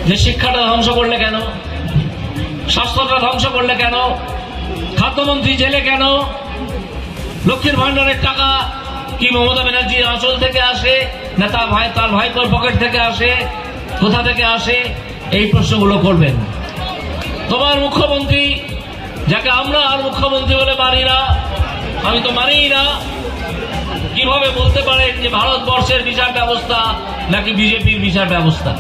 যে শিক্ষাটা ধ্বংস করলে কেন, স্বাস্থ্যটা ধ্বংস করলে কেন, খাদ্যমন্ত্রী জেলে কেন, লক্ষ্মীর ভান্ডারের টাকা কি মমতা ব্যানার্জির আঁচল থেকে আসে না তার ভাইপোর পকেট থেকে আসে, কোথা থেকে আসে? এই প্রশ্নগুলো করবেন। তোমার মুখ্যমন্ত্রী, যাকে আমরা আর মুখ্যমন্ত্রী বলে মানি না, আমি তো মানিই না, কিভাবে বলতে পারেন যে ভারতবর্ষের বিচার ব্যবস্থা নাকি বিজেপির বিচার ব্যবস্থা?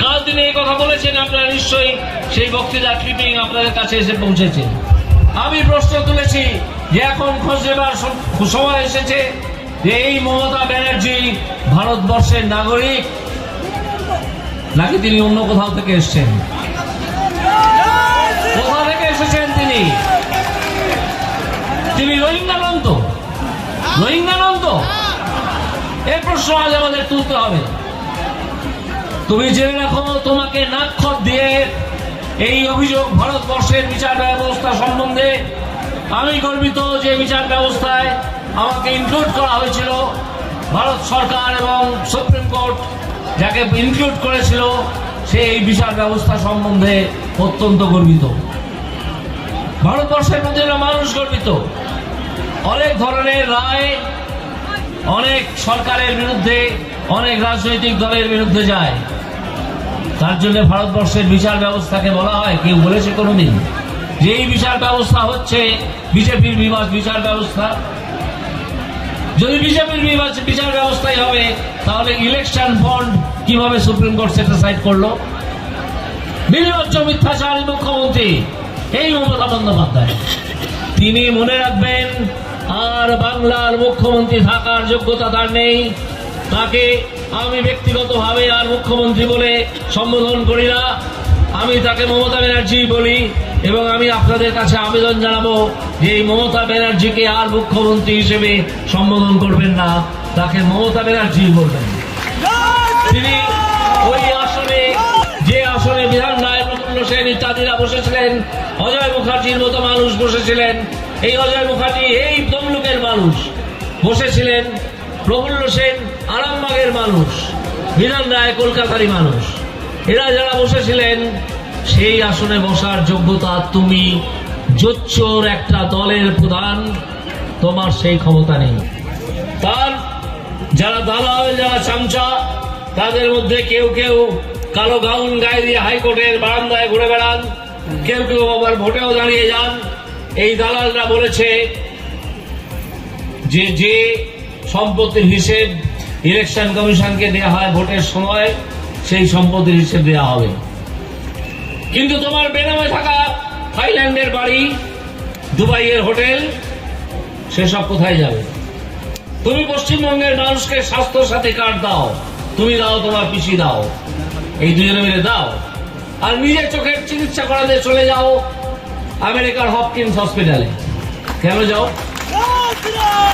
কাল তিনি এই কথা বলেছেন, আপনারা নিশ্চয়ই সেই বক্তৃতা ক্লিপিং আপনাদের কাছে এসে পৌঁছেছে। আমি প্রশ্ন তুলেছি যে এখন খোঁজ নেবার সময় এসেছে যে এই মমতা ব্যানার্জি ভারতবর্ষের নাগরিক নাকি তিনি অন্য কোথাও থেকে এসছেন? কোথা থেকে এসেছেন তিনি? তিনি রোহিঙ্গা নন তো? রোহিঙ্গা নন তো? এই প্রশ্ন আজ আমাদের তুলতে হবে। তুমি জেনে রাখো, তোমাকে নাক্ষর দিয়ে এই অভিযোগ ভারতবর্ষের বিচার ব্যবস্থা সম্বন্ধে আমি গর্বিত যে বিচার ব্যবস্থায় আমাকে ইনক্লুড করা হয়েছিল। ভারত সরকার এবং সুপ্রিম কোর্ট যাকে ইনক্লুড করেছিল সে এই বিচার ব্যবস্থা সম্বন্ধে অত্যন্ত গর্বিত। ভারতবর্ষের মধ্যে মানুষ গর্বিত। অনেক ধরনের রায় অনেক সরকারের বিরুদ্ধে, অনেক রাজনৈতিক দলের বিরুদ্ধে যায়। তার জন্য ভারতবর্ষের বিচার ব্যবস্থাকে বলা হয়, কেউ বলেছে কোনোদিন যে এই বিচার ব্যবস্থা হচ্ছে বিজেপির বিচার ব্যবস্থা? যদি বিজেপির বিচার ব্যবস্থাই হবে তাহলে ইলেকশন বন্ড কিভাবে সুপ্রিম কোর্ট সেটিসাইড করলো? নির্লজ্জ মিথ্যাচারী মুখ্যমন্ত্রী এই মমতা বন্দ্যোপাধ্যায়। তিনি মনে রাখবেন, আর বাংলার মুখ্যমন্ত্রী থাকার যোগ্যতা তার নেই। তাকে আমি ব্যক্তিগতভাবে আর মুখ্যমন্ত্রী বলে সম্বোধন করি না, আমি তাকে মমতা ব্যানার্জি বলি। এবং আমি আপনাদের কাছে আবেদন জানাবো যে এই মমতা ব্যানার্জিকে আর মুখ্যমন্ত্রী হিসেবে সম্বোধন করবেন না, তাকে মমতা ব্যানার্জি বলবেন। তিনি ওই আসনে, যে আসনে বিধান রায়, প্রফুল্ল সেন ইত্যাদিরা বসেছিলেন, অজয় মুখার্জির মতো মানুষ বসেছিলেন। এই অজয় মুখার্জি এই তমলুকের মানুষ বসেছিলেন, প্রফুল্ল সেন আরামবাগের মানুষ, বিধান রায় কলকাতারই মানুষ। এরা যারা বসেছিলেন সেই আসনে বসার যোগ্যতা তুমি জোচ্চোর একটা দলের প্রধান, তোমার সেই ক্ষমতা নেই। তার যারা দালাল, যারা চামচা, তাদের মধ্যে কেউ কেউ কালো গাউন গায়ে দিয়ে হাইকোর্টের বারান্দায় ঘুরে বেড়ান, কেউ কেউ আবার ভোটেও দাঁড়িয়ে যান। এই দালালরা বলেছে যে যে সম্পত্তির হিসেব ইলেকশন কমিশনকে দেওয়া হয় ভোটের সময়, সেই সম্পত্তির হিসেব দেওয়া হবে। কিন্তু তোমার বেনামে থাকা থাইল্যান্ডের বাড়ি, দুবাইয়ের হোটেল, সেসব কোথায় যাবে? তুমি পশ্চিমবঙ্গের মানুষকে স্বাস্থ্য সাথী কার্ড দাও, তুমি দাও, তোমার পিসি দাও, এই দুজনে মিলে দাও, আর নিজের চোখের চিকিৎসা করাতে চলে যাও আমেরিকার হপকিন্স হসপিটালে। কেন যাও?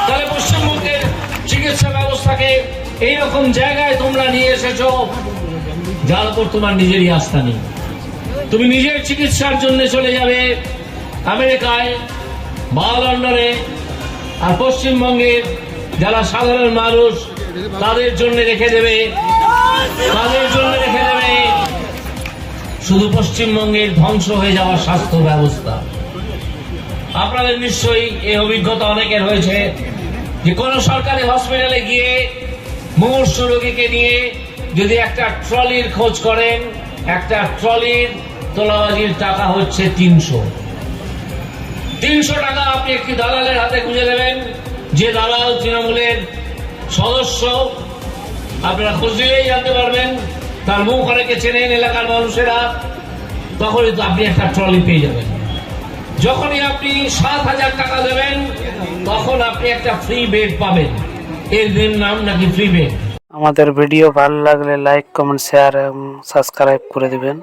তাহলে পশ্চিমবঙ্গের চিকিৎসা ব্যবস্থাকে এইরকম জায়গায় তোমরা নিয়ে এসেছো যার উপর তোমার নিজেরই আস্থা নেই। তুমি নিজের চিকিৎসার জন্য চলে যাবে আমেরিকায় বা লন্ডনে, আর পশ্চিমবঙ্গের যারা সাধারণ মানুষ তাদের জন্য রেখে দেবে শুধু পশ্চিমবঙ্গের ধ্বংস হয়ে যাওয়া স্বাস্থ্য ব্যবস্থা। আপনাদের নিশ্চয়ই এই অভিজ্ঞতা অনেকের হয়েছে যে কোন সরকারি হসপিটালে গিয়ে মুমূর্ষু রোগীকে নিয়ে যদি একটা ট্রলির খোঁজ করেন, একটা ট্রলির তোলাবাজির টাকা হচ্ছে 300 টাকা। আপনি একটি দালালের হাতে খুঁজে দেবেন, যে দালাল তৃণমূলের সদস্য। আপনারা খোঁজ দিলেই জানতে পারবেন, তার মুখ অনেকে চেনেন এলাকার মানুষেরা। তখনই তো আপনি একটা ট্রলি পেয়ে যাবেন। যখনই আপনি 7,000 টাকা দেবেন তখন আপনি একটা ফ্রি বেড পাবেন। এর নাম নাকি ফ্রি বেড। আমাদের ভিডিও ভালো লাগলে লাইক, কমেন্ট, শেয়ার এবং সাবস্ক্রাইব করে দিবেন।